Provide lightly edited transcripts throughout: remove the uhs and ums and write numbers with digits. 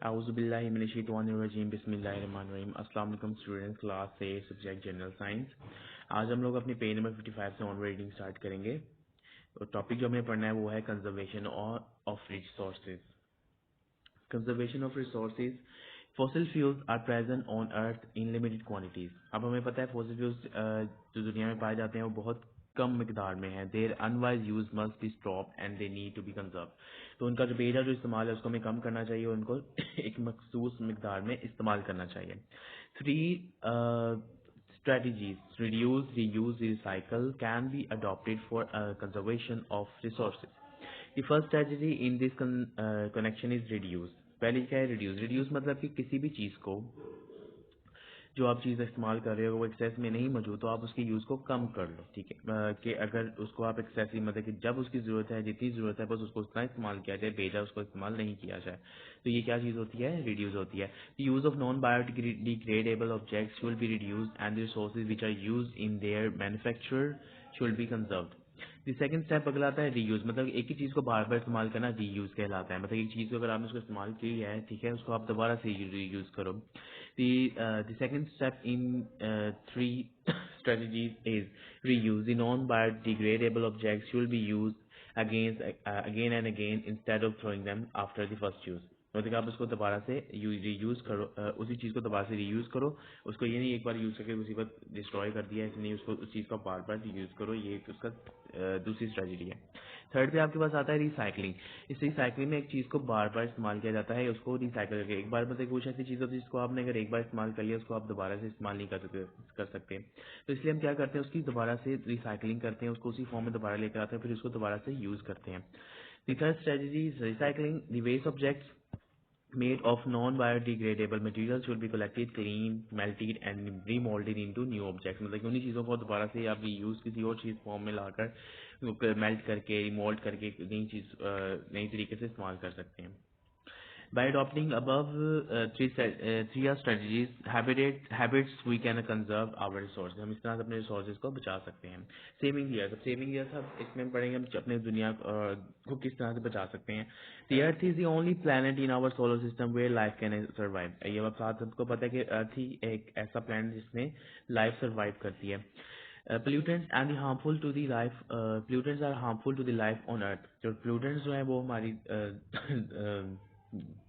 आउज़ुबिल्लाहिमिनश्शैतानिर्रजीम बिस्मिल्लाहिर्रहमानिर्रहीम। अस्सलाम वालेकुम स्टूडेंट्स, क्लास से सब्जेक्ट जनरल साइंस। आज हम लोग अपनी पेज नंबर 55 से ऑन रीडिंग स्टार्ट करेंगे। तो टॉपिक जो हमें पढ़ना है वो है conservation of resources. Conservation of resources. Fossil fuels are present on earth in limited quantities. अब हमें पता है फॉसिल फ्यूल्स जो दुनिया में पाए जाते हैं वो बहुत कम मिकदार में है। Their unwise use must be stop and they need to be conserve. तो उनका जो बेजा जो इस्तेमाल है उसको हमें कम करना चाहिए और उनको एक मखसूस मिकदार में इस्तेमाल करना चाहिए। Three strategies reduce, reuse, recycle can be adopted for conservation of resources. The first strategy in this connection is reduce. पहली क्या है reduce? Reduce मतलब कि किसी भी चीज़ को जो आप चीज़ इस्तेमाल कर रहे हो वो एक्सेस में नहीं मौजूद तो आप उसके यूज़ को कम कर लो, ठीक है। कि अगर उसको आप एक्सेसिव मतलब कि जब उसकी ज़रूरत है जितनी ज़रूरत है बस उसको उतना इस्तेमाल किया जाए, बेजा उसको इस्तेमाल नहीं किया जाए। तो ये क्या चीज़ होती है? रिड्यूस होती है। Use of non biodegradable objects should be reduced and the resources which are used in their manufacture should be conserved. The second step अगला आता है रीयूज, मतलब एक ही चीज़ को बार बार इस्तेमाल करना रीयूज कहलाता है। मतलब एक चीज़ को अगर आपने उसको इस्तेमाल किया है, ठीक है, उसको आप दोबारा से रीयूज करो। दी second step in three strategies is reuse. The non-biodegradable objects should be used again and again instead of throwing them after the first use. मतलब कि आप उसको दोबारा से रीयूज करो, उसी चीज़ को दोबारा से रीयूज करो। उसको ये नहीं एक बार यूज करके उसी वक्त डिस्ट्रॉय कर दिया, इसलिए उसको उस चीज़ को बार बार यूज करो। ये उसका दूसरी स्ट्रेटजी है। थर्ड पे आपके पास आता है रिसाइकलिंग। इस रिसाइकलिंग में एक चीज़ को बार बार इस्तेमाल किया जाता है, उसको रिसाइकल करके। एक बार मतलब कुछ ऐसी चीज़ होती है जिसको आपने अगर एक बार इस्तेमाल कर लिया उसको आप दोबारा से इस्तेमाल नहीं कर सकते। तो इसलिए हम क्या करते हैं, उसकी दोबारा से रिसाइकलिंग करते हैं, उसको उसी फॉर्म में दोबारा लेकर आते हैं, फिर उसको दोबारा से यूज़ करते हैं। The third strategy is recycling. The waste objects made of non-biodegradable materials should be collected, cleaned, melted and remolded into new objects. मतलब कि उन्हीं चीज़ों को दोबारा से आप यूज़ किसी और चीज़ फॉर्म में लाकर मेल्ट करके रिमोल्ड करके नई तरीके से इस्तेमाल कर सकते हैं। By adopting above three strategies, habits we can conserve our resources. हम इस तरह से अपने resources को बचा सकते हैं। Saving the earth, saving the earth अब इसमें हम पढ़ेंगे हम अपने दुनिया को किस तरह से बचा सकते हैं। The earth is the only planet in our solar system where life can survive. ये अब साथ सबको पता है कि अर्थ ही एक ऐसा planet जिसमें life survive करती है। Pollutants and the harmful to the life pollutants are harmful to the life on earth. जो pollutants जो है वो हमारी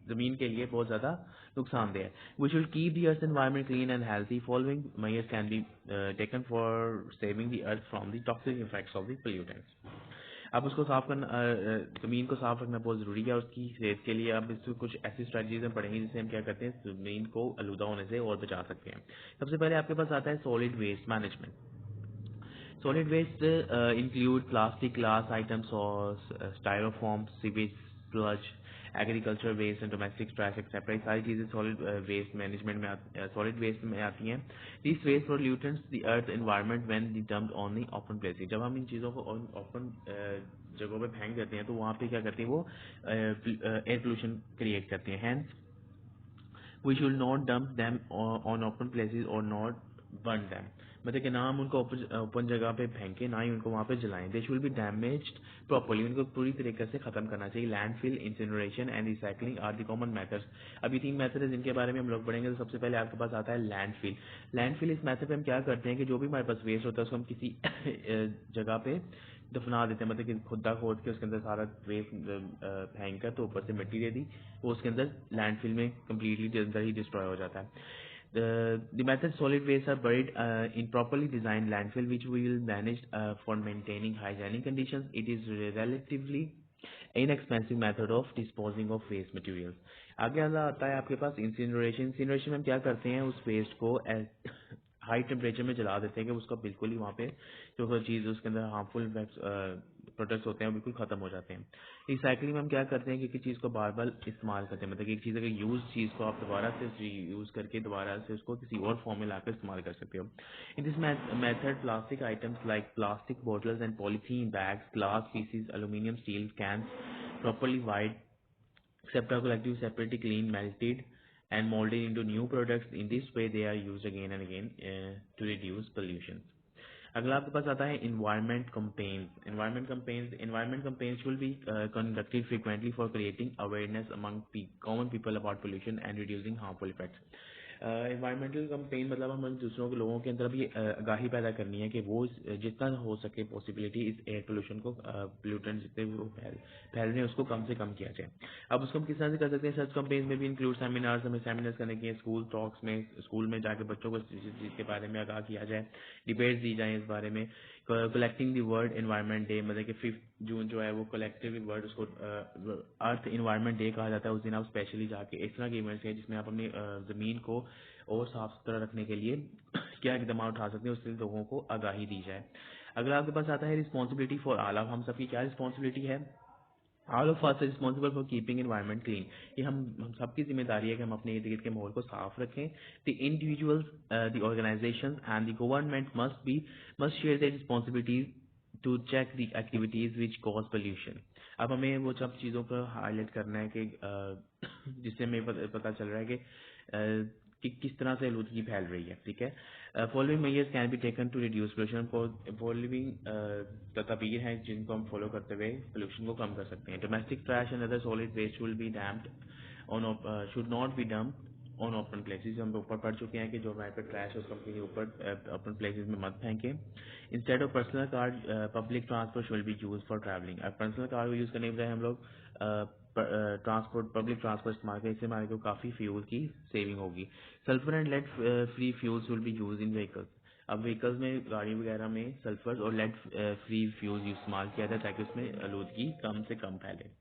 जमीन के लिए बहुत ज्यादा नुकसानदेह है। We should keep the earth environment clean and healthy. Following measures can be taken for saving the earth from the toxic effects of the pollutants. अब उसको साफ करना जमीन को साफ रखना बहुत जरूरी है उसकी सेहत के लिए। अब इसमें कुछ ऐसी स्ट्रेटजीज हम पढ़ेंगे जिससे हम क्या करते हैं जमीन को आलूदा होने से और बचा सकते हैं। सबसे पहले आपके पास आता है solid waste management. Solid waste include plastic, glass items or styrofoam, sewage, sludge, agriculture waste and domestic trash etcetera. ये सारी चीज़ें सॉलिड वेस्ट मैनेजमेंट में सॉलिड वेस्ट में आती हैं। This waste pollutants the earth environment when they dumped on the open places. जब हम इन चीज़ों को ओपन जगहों पे फेंक देते हैं तो वहाँ पे क्या करती है वो एयर पोल्यूशन क्रिएट करती हैं। Hence we should not dump them on open places और नॉट बर्न दैम। मतलब कि ना हम उनको ओपन जगह पे फेंकें ना ही उनको वहाँ पे जलाएं। They should be damaged properly, उनको पूरी तरीके से खत्म करना चाहिए। Landfill, incineration and recycling are the common methods. अभी तीन मेथड है जिनके बारे में हम लोग पढ़ेंगे। तो सबसे पहले आपके पास आता है लैंडफिल। लैंडफिल इस मेथड पे हम क्या करते हैं कि जो भी हमारे पास वेस्ट होता है उसको हम किसी जगह पे दफना देते हैं। मतलब कि खुदा खोद के उसके अंदर सारा वेस्ट फेंक कर तो ऊपर से मिट्टी दे दी, वो उसके अंदर लैंडफिल में कम्प्लीटली अंदर ही डिस्ट्रॉय हो जाता है। The method solid waste are buried in properly designed landfill which we will manage for maintaining hygienic conditions. It is relatively inexpensive method of disposing of waste materials. आगे वाला आता है आपके पास इंसिनरेशन। इंसिनरेशन में हम क्या करते हैं उस वेस्ट को हाई टेम्परेचर में जला देते हैं कि उसका बिल्कुल ही वहाँ पे जो चीज़ उसके अंदर हार्मफुल प्रोडक्ट्स होते हैं वो बिल्कुल ख़त्म हो जाते हैं। रिसाइकलिंग में हम क्या करते हैं कि किसी चीज़ को बार बार इस्तेमाल करते हैं। मतलब कि एक चीज़ अगर यूज़ चीज़ को आप दोबारा से यूज़ करके दोबारा से उसको किसी और फॉर्म में लाकर इस्तेमाल कर सकते हो। In this method plastic items like plastic bottles and polythene bags, glass pieces, aluminium, steel cans properly wide except are collected separately, clean, melted and molded into new products. In this way they are used again and again to reduce pollution. अगला आपके पास आता है environment companies. Environment companies will be conducted frequently for creating awareness among common people about pollution and reducing harmful effects. Environmental campaign मतलब हम दूसरों के लोगों के अंदर भी आगाही पैदा करनी है कि वो जितना हो सके पॉसिबिलिटी इस एयर पोल्यूशन को पोल्यूटेंट जितने भी वो फैल रहे हैं उसको कम से कम किया जाए। अब उसको हम किस तरह से कर सकते हैं? सच कंपेन में भी इंक्लूड सेमिनार्स, हमें सेमिनार्स करने के स्कूल टॉक्स में, स्कूल में जाकर बच्चों को इस चीज़ के बारे में आगाह किया जाए, डिबेट्स दी जाए इस बारे में। Collecting the world environment day, मतलब कि 5 जून जो है वो कलेक्टिव वर्ड उसको अर्थ एनवायरनमेंट डे कहा जाता है। उस दिन आप स्पेशली जाके इस तरह के इवेंट्स हैं जिसमें आप अपनी ज़मीन को और साफ सुथरा रखने के लिए क्या इकदाम उठा सकते हैं, उससे लोगों को आगाही दी जाए। अगर आपके पास आता है रिस्पॉन्सिबिलिटी फॉर ऑल, अब हम सबकी क्या रिस्पॉन्सिबिलिटी है? All of us responsible for keeping environment clean. ये हम सबकी जिम्मेदारी है कि हम अपने इर्द गिर्द के माहौल को साफ रखें। The individuals, the organisation and the government must share the responsibilities to check the activities which cause pollution. अब हमें वो सब चीज़ों पर हाईलाइट करना है कि जिससे हमें पता चल रहा है कि किस तरह से आलूदगी फैल रही है। ठीक है, following measures can be taken to reduce pollution. Following तदबीर हैं जिनको हम फॉलो करते हुए पोल्यूशन को कम कर सकते हैं। Domestic trash and other solid waste will be dumped on, should not be dumped on open places. हम ऊपर पढ़ चुके हैं कि जो हमारे पे ट्रैश है उसको हम कहीं ऊपर ओपन प्लेसेस में मत फेंकें। Instead of personal car public transport will be use for travelling. अब पर्सनल कार को यूज़ करने के बजाय हम लोग पब्लिक ट्रांसपोर्ट इस्तेमाल करें, इससे हमारे को काफ़ी फ्यूल की सेविंग होगी। Sulphur and lead free fuels will be use in vehicles. अब व्हीकल्स में, गाड़ी वगैरह में सल्फर और लेड फ्री फ्यूल इस्तेमाल किया जाए ताकि उसमें आलूदगी कम से कम फैले।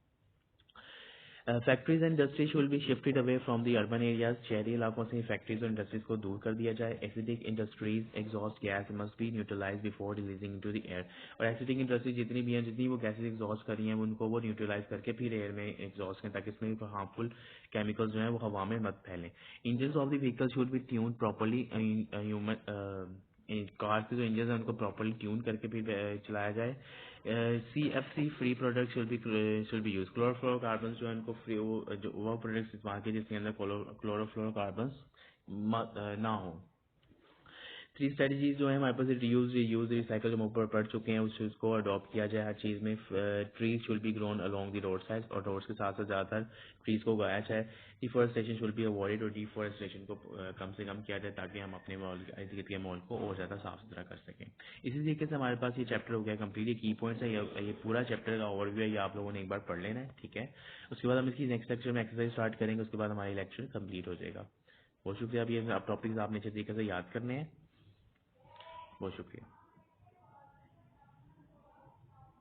Factories and industries will be shifted away from the urban areas. शहरी इलाकों से फैक्ट्रीज और इंडस्ट्रीज को दूर कर दिया जाए। Acidic industries exhaust gas must be neutralise before releasing into the air. और एसिडिक इंडस्ट्रीज जितनी भी हैं, जितनी वो गैसेज एग्जॉस्ट कर रही हैं, उनको वो न्यूट्रलाइज करके फिर एयर में एग्जॉस्ट करें ताकि इसमें हार्मफुल केमिकल्स जो हैं वो हवा में मत फैलें। Engine of the vehicle should be tune properly. Car के जो इंजन है उनको प्रॉपरली ट्यून करके फिर चलाया जाए। CFC free product should be use. Chlorofluorocarbon जो है उनको फ्री, वो प्रोडक्ट्स इस्तेमाल किए जिसके अंदर क्लोरोफ्लोरोकार्बन ना हो। 3 स्ट्रेटजीज जो है हमारे पास, रीयूज रिसाइकल, जो हम ऊपर पढ़ चुके हैं, उस चीज़ को अडॉप्ट किया जाए हर चीज़ में। Trees should be grown along the road side, और रोड्स के साथ साथ ज़्यादातर ट्रीज को उगाया जाए। डिफॉरेस्टेशन शुड बी अवॉइडेड, और डिफॉरेस्टेशन को कम से कम किया जाए ताकि हम अपने इर्द गिर्द के माहौल को और ज़्यादा साफ सुथरा कर सकें। इसी तरीके से हमारे पास ये चैप्टर हो गया कंप्लीट। ये की पॉइंट्स है, ये पूरा चैप्टर का ओवरव्यू है, ये आप लोगों ने एक बार पढ़ लेना है। ठीक है, उसके बाद हम इसकी नेक्स्ट लेक्चर में एक्सरसाइज स्टार्ट करेंगे, उसके बाद हमारी लेक्चर कंप्लीट हो जाएगा। बहुत शुक्रिया। अब ये टॉपिक्स आपने अच्छे तरीके से याद करने हैं। बहुत शुक्रिया।